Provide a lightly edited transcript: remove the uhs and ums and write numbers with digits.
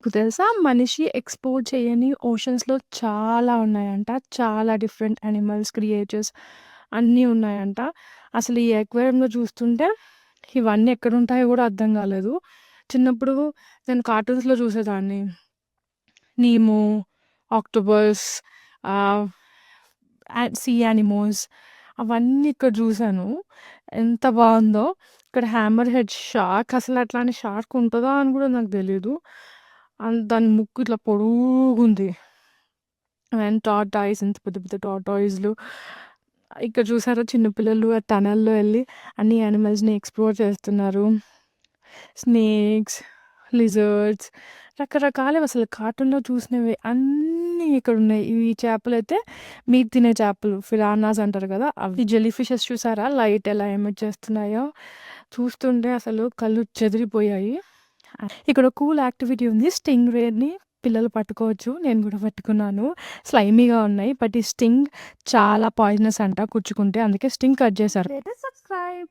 మీకు తెలుసా మనిషి ఎక్స్‌ప్లోర్ చేయని ఓషన్స్‌లో చాలా ఉన్నాయంట. చాలా డిఫరెంట్ యానిమల్స్, క్రియేచర్స్ అన్నీ ఉన్నాయంట. అసలు ఈ అక్వేరియంలో చూస్తుంటే ఇవన్నీ ఎక్కడుంటాయో గూడా అర్థం గాలేదు. చిన్నప్పుడు నేను కార్టూన్స్‌లో చూసేదాన్ని. నీమో, ఆక్టోపస్, ఆహ్, సీ యానిమల్స్ అవన్నీ ఇక్కడ చూసాను. ఎంత బావుందో. ఇక్కడ హ్యామర్ హెడ్ షార్క్ అసలు అట్లాంటి షార్క్ ఉంటదా అని గూడా నాకు తెలీదు. దాని ముక్కు ఇట్లా పొడుగుంది. అండ్ టార్టాయిస్ ఇంత పెద్ద పెద్ద టార్టాయిస్‌లు. ఇక్కడ చూసారా చిన్న పిల్లలు ఆ టనల్‌లో ఎళ్లి అన్ని యానిమల్స్‌ని ఎక్స్‌ప్లోర్ చేస్తున్నారు. స్నేక్స్, లిజర్డ్స్ రకరకాలవి అసలు కార్టూన్‌లో చూసినవి అన్నీ ఇక్కడున్నాయి. ఈ చేపలైతే మీరు తినే చేపలు పిరానాస్ అంటారు కదా! అవి. జెల్లీ ఫిషెస్ చూసారా లైట్ ఎలా ఎమిట్ చేస్తున్నాయో? చూస్తుంటే అసలు కళ్ళు చెదిరిపోయాయి. ఇక్కడ కూల్ యాక్టివిటీ ఉంది. స్టింగ్ రేని పిల్లలు పట్టుకోవచ్చు. నేను గూడా పట్టుకున్నాను. స్లైమీగా ఉన్నాయి. బట్ ఈ స్టింగ్ చాలా పాయిజనస్ అంట కుచ్చుకుంటే. అందుకే స్టింగ్ కట్ చేశారు. Let us subscribe.